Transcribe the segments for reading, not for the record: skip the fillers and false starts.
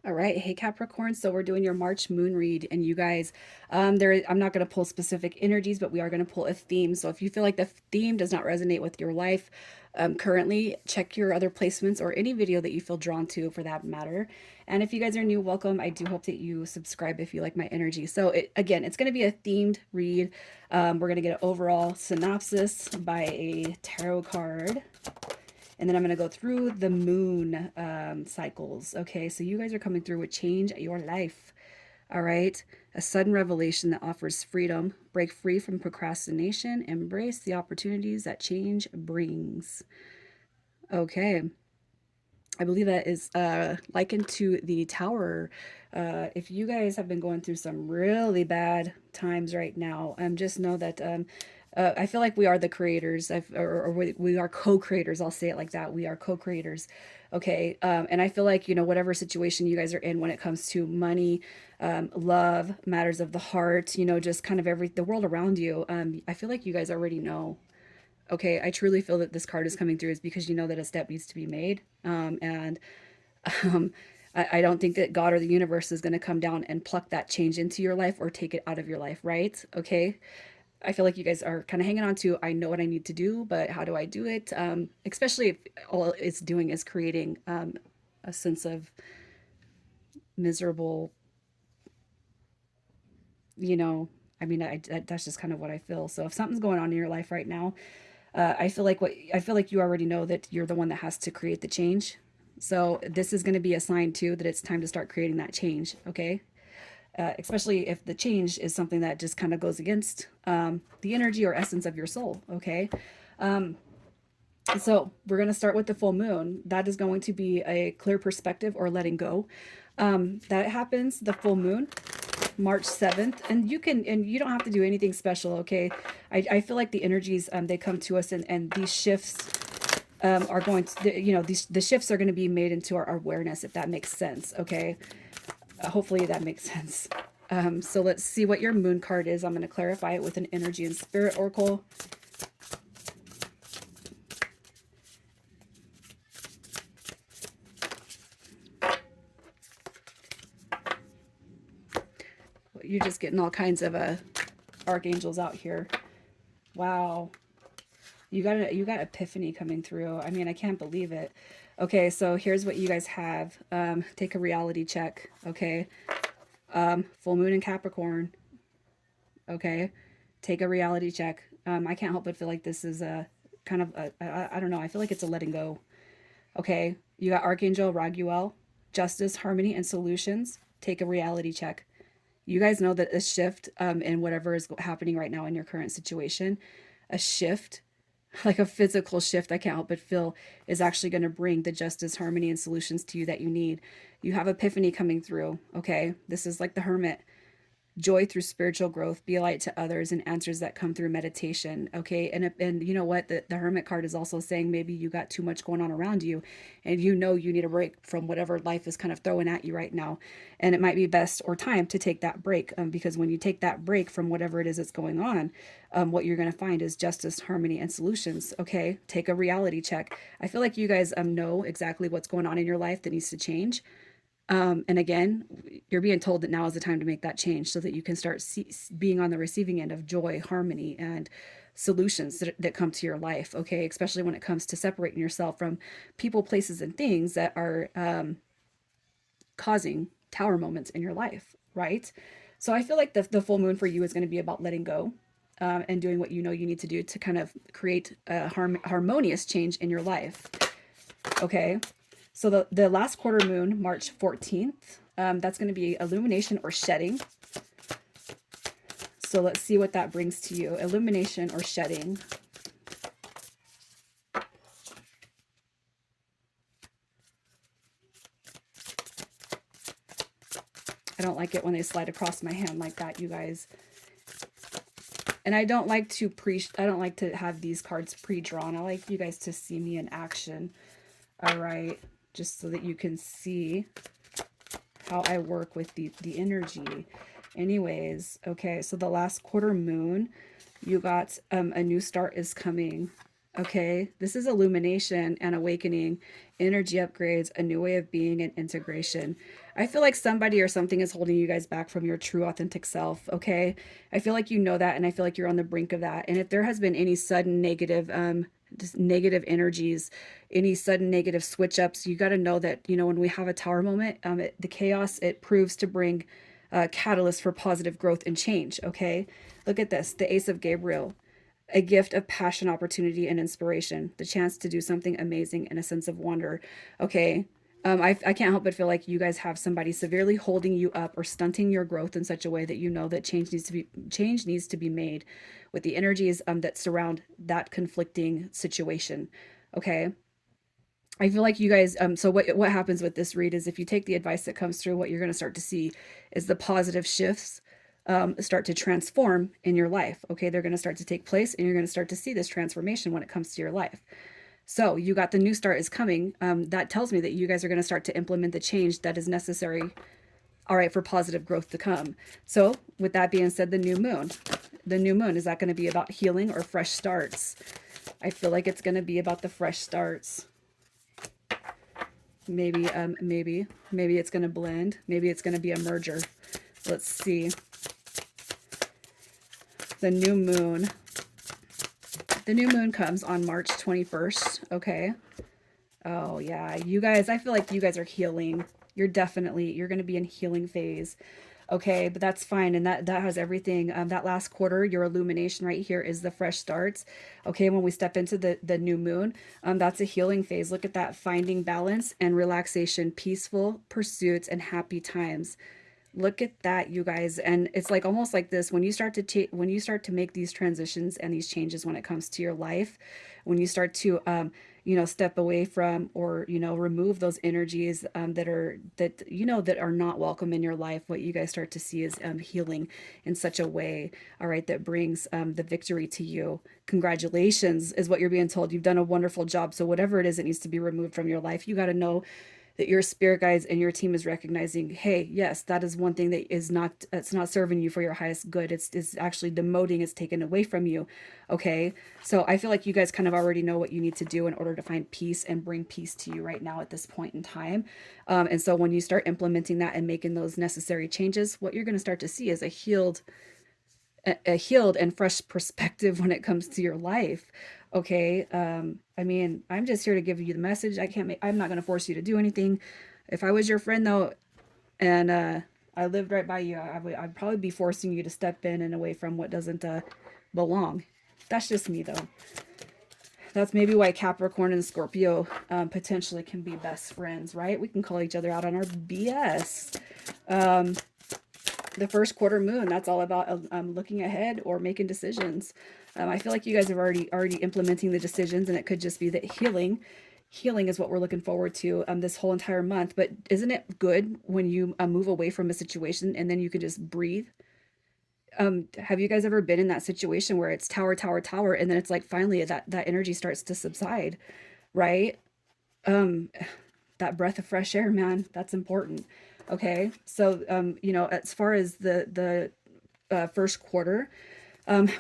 All right. Hey, Capricorn. So we're doing your March moon read, and you guys, I'm not going to pull specific energies, but we are going to pull a theme. So if you feel like the theme does not resonate with your life currently, check your other placements or any video that you feel drawn to for that matter. And if you guys are new, welcome. I do hope that you subscribe if you like my energy. So again, it's going to be a themed read. We're going to get an overall synopsis by a tarot card. And then I'm going to go through the moon cycles. Okay, so you guys are coming through with change at your life. All right, a sudden revelation that offers freedom. Break free from procrastination. Embrace the opportunities that change brings. Okay, I believe that is likened to the tower. If you guys have been going through some really bad times right now, just know that I feel like we are the creators, or we are co-creators. I'll say it like that. We are co-creators. Okay. And I feel like, whatever situation you guys are in when it comes to money, love, matters of the heart, just kind of the world around you, I feel like you guys already know. Okay, I truly feel that this card is coming through is because you know that a step needs to be made. And um, I don't think that God or the universe is going to come down and pluck that change into your life or take it out of your life, right? Okay. I feel like you guys are kind of hanging on to, I know what I need to do, but how do I do it? Especially if all it's doing is creating a sense of miserable, you know, I mean, that's just kind of what I feel. So if something's going on in your life right now, I feel like you already know that you're the one that has to create the change. So this is going to be a sign too that it's time to start creating that change. Okay. Especially if the change is something that just kind of goes against the energy or essence of your soul. Okay. Um, so we're going to start with the full moon. That is going to be a clear perspective or letting go. That happens the full moon March 7th, and you don't have to do anything special. Okay. I feel like the energies, they come to us, and these shifts are going to, the shifts are going to be made into our awareness, if that makes sense. Okay. Hopefully that makes sense. So let's see what your moon card is. I'm going to clarify it with an energy and spirit oracle. You're just getting all kinds of archangels out here. Wow. You got epiphany coming through. I mean, I can't believe it. Okay, so here's what you guys have. Take a reality check. Okay. Full moon in Capricorn. Okay. Take a reality check. I can't help but feel like this is a kind of I don't know. I feel like it's a letting go. Okay. You got Archangel Raguel, justice, harmony, and solutions. Take a reality check. You guys know that a shift in whatever is happening right now in your current situation, a shift, like a physical shift, I can't help but feel is actually going to bring the justice, harmony, and solutions to you that you need. You have epiphany coming through. Okay. This is like the hermit. Joy through spiritual growth, be a light to others, and answers that come through meditation. Okay. And you know what? The hermit card is also saying maybe you got too much going on around you, and you need a break from whatever life is kind of throwing at you right now. And it might be best or time to take that break, because when you take that break from whatever it is that's going on, what you're going to find is justice, harmony, and solutions. Okay. Take a reality check. I feel like you guys know exactly what's going on in your life that needs to change. And again, you're being told that now is the time to make that change so that you can start being on the receiving end of joy, harmony, and solutions that come to your life. Okay. Especially when it comes to separating yourself from people, places, and things that are causing tower moments in your life. Right. So I feel like the full moon for you is going to be about letting go. And doing what you know you need to do to kind of create a harmonious change in your life. Okay. So the last quarter moon, March 14th, that's going to be illumination or shedding. So let's see what that brings to you. Illumination or shedding. I don't like it when they slide across my hand like that, you guys. And I don't like to have these cards pre-drawn. I like you guys to see me in action. All right. Just so that you can see how I work with the energy. Anyways, okay, so the last quarter moon, you got a new start is coming. Okay, this is illumination and awakening, energy upgrades, a new way of being, and integration. I feel like somebody or something is holding you guys back from your true, authentic self. Okay, I feel like you know that, and I feel like you're on the brink of that. And if there has been any sudden negative, just negative energies, any sudden negative switch ups, you got to know that when we have a tower moment, the chaos it proves to bring catalyst for positive growth and change. Okay, look at this, the Ace of Gabriel, a gift of passion, opportunity, and inspiration, the chance to do something amazing and a sense of wonder. Okay. I can't help but feel like you guys have somebody severely holding you up or stunting your growth in such a way that you know that change needs to be made with the energies that surround that conflicting situation. Okay. I feel like you guys so what happens with this read is if you take the advice that comes through, what you're going to start to see is the positive shifts start to transform in your life. Okay, they're going to start to take place and you're going to start to see this transformation when it comes to your life. So you got the new start is coming. That tells me that you guys are going to start to implement the change that is necessary, all right, for positive growth to come. So with that being said, the new moon, is that going to be about healing or fresh starts? I feel like it's going to be about the fresh starts. Maybe it's going to blend. Maybe it's going to be a merger. Let's see. The new moon. The new moon comes on March 21st. Okay. Oh, yeah. You guys, I feel like you guys are healing. You're going to be in healing phase. Okay, but that's fine. And that has everything. That last quarter, your illumination right here is the fresh starts. Okay, when we step into the new moon, that's a healing phase. Look at that, finding balance and relaxation, peaceful pursuits, and happy times. Look at that, you guys. And it's like almost like this when you start to take when you start to make these transitions and these changes when it comes to your life, when you start to step away from or remove those energies that are not welcome in your life. What you guys start to see is healing in such a way, all right, that brings the victory to you. Congratulations is what you're being told. You've done a wonderful job. So whatever it is that needs to be removed from your life, you got to know that your spirit guides and your team is recognizing, hey, yes, that is one thing that is not, it's not serving you for your highest good. It's actually demoting, it's taken away from you. Okay. So I feel like you guys kind of already know what you need to do in order to find peace and bring peace to you right now at this point in time. And so when you start implementing that and making those necessary changes, what you're going to start to see is a healed and fresh perspective when it comes to your life. Okay. I mean, I'm just here to give you the message. I'm not going to force you to do anything. If I was your friend though, and I lived right by you, I'd probably be forcing you to step in and away from what doesn't belong. That's just me though. That's maybe why Capricorn and Scorpio potentially can be best friends, right? We can call each other out on our BS. The first quarter moon, that's all about looking ahead or making decisions. I feel like you guys are already implementing the decisions, and it could just be that healing is what we're looking forward to this whole entire month. But isn't it good when you move away from a situation and then you can just breathe? Have you guys ever been in that situation where it's tower, tower, tower, and then it's like finally that energy starts to subside, right? Um, that breath of fresh air, man, that's important. Okay, so as far as the first quarter,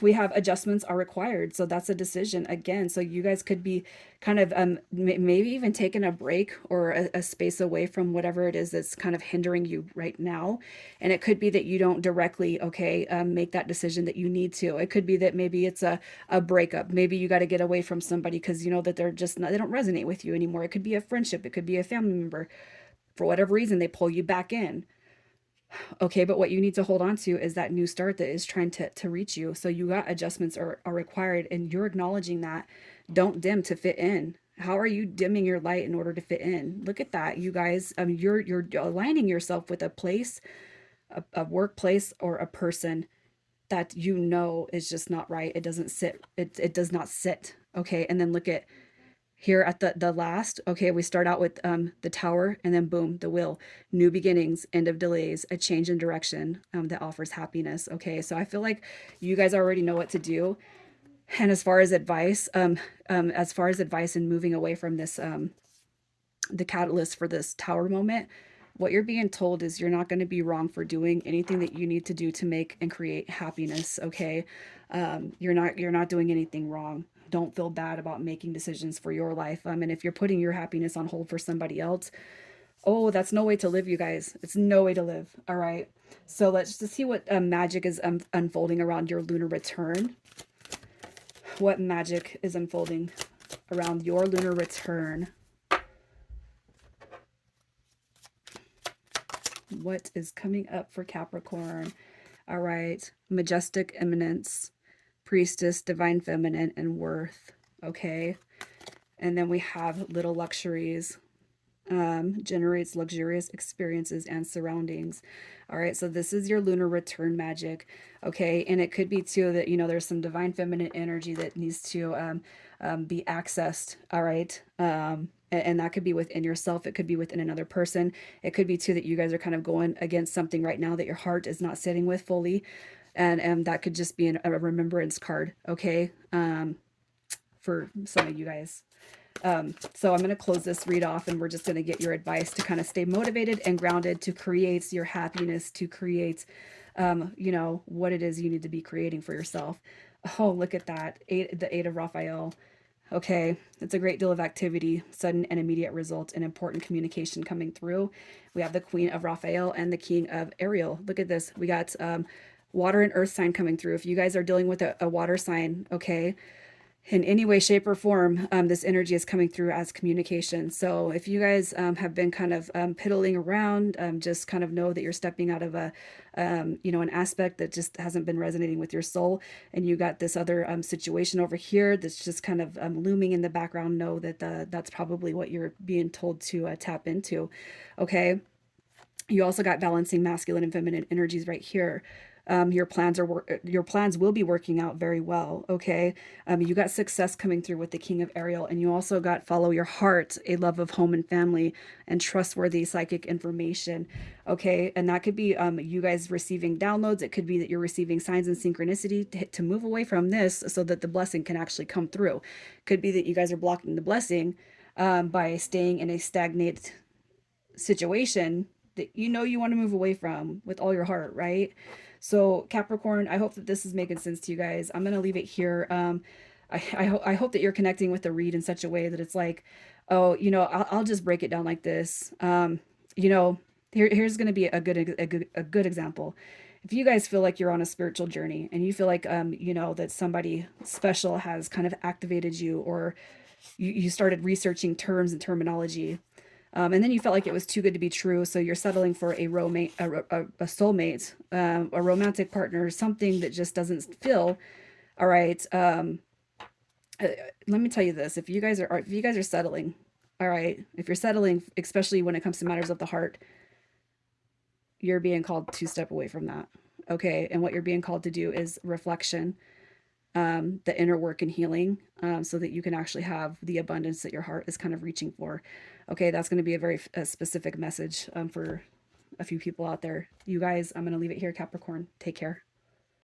we have adjustments are required, so that's a decision again. So you guys could be kind of maybe even taking a break or a space away from whatever it is that's kind of hindering you right now. And it could be that you don't directly, okay, make that decision that you need to. It could be that maybe it's a breakup. Maybe you got to get away from somebody because you know that they're just not, they don't resonate with you anymore. It could be a friendship. It could be a family member. For whatever reason, they pull you back in. Okay, but what you need to hold on to is that new start that is trying to reach you. So you got adjustments are required and you're acknowledging that. Don't dim to fit in. How are you dimming your light in order to fit in? Look at that, you guys. You're aligning yourself with a place, a workplace, or a person that you know is just not right. It doesn't sit. It does not sit. Okay, and then look at here at the last. Okay, we start out with the tower and then boom, the wheel, new beginnings, end of delays, a change in direction that offers happiness. Okay, so I feel like you guys already know what to do. And as far as advice in moving away from this the catalyst for this tower moment, what you're being told is you're not going to be wrong for doing anything that you need to do to make and create happiness. Okay, you're not doing anything wrong. Don't feel bad about making decisions for your life. And if you're putting your happiness on hold for somebody else, oh, that's no way to live, you guys. It's no way to live. All right. So let's just see what magic is unfolding around your lunar return. What magic is unfolding around your lunar return? What is coming up for Capricorn? All right. Majestic eminence, priestess, divine feminine, and worth. Okay. And then we have little luxuries, generates luxurious experiences and surroundings. All right, so this is your lunar return magic. Okay, and it could be too that, there's some divine feminine energy that needs to be accessed. All right. And that could be within yourself. It could be within another person. It could be too that you guys are kind of going against something right now that your heart is not sitting with fully. And that could just be a remembrance card. Okay. For some of you guys. So I'm going to close this read off, and we're just going to get your advice to kind of stay motivated and grounded to create your happiness, to create, what it is you need to be creating for yourself. Oh, look at that. The eight of Raphael. Okay, it's a great deal of activity, sudden and immediate result, and important communication coming through. We have the Queen of Raphael and the King of Ariel. Look at this. We got water and earth sign coming through. If you guys are dealing with a water sign, okay, in any way, shape, or form, this energy is coming through as communication. So if you guys have been kind of piddling around, just kind of know that you're stepping out of an aspect that just hasn't been resonating with your soul, and you got this other situation over here that's just kind of looming in the background. Know that that's probably what you're being told to tap into. Okay. You also got balancing masculine and feminine energies right here. Your plans will be working out very well. Okay. You got success coming through with the King of Ariel, and you also got follow your heart, a love of home and family, and trustworthy psychic information. Okay. And that could be you guys receiving downloads. It could be that you're receiving signs and synchronicity to move away from this so that the blessing can actually come through. Could be that you guys are blocking the blessing by staying in a stagnant situation that you want to move away from with all your heart, right? So Capricorn, I hope that this is making sense to you guys. I'm gonna leave it here. I hope that you're connecting with the read in such a way that it's like, oh, I'll just break it down like this. You know, here's gonna be a good example. If you guys feel like you're on a spiritual journey and you feel like that somebody special has kind of activated you, or you started researching terms and terminology, and then you felt like it was too good to be true, so you're settling for a soulmate, a romantic partner, something that just doesn't feel all right. Let me tell you this: if you guys are settling, all right, if you're settling, especially when it comes to matters of the heart, you're being called to step away from that. Okay, and what you're being called to do is reflection, the inner work and healing, so that you can actually have the abundance that your heart is kind of reaching for. Okay, that's going to be a very specific message for a few people out there. You guys, I'm going to leave it here, Capricorn. Take care.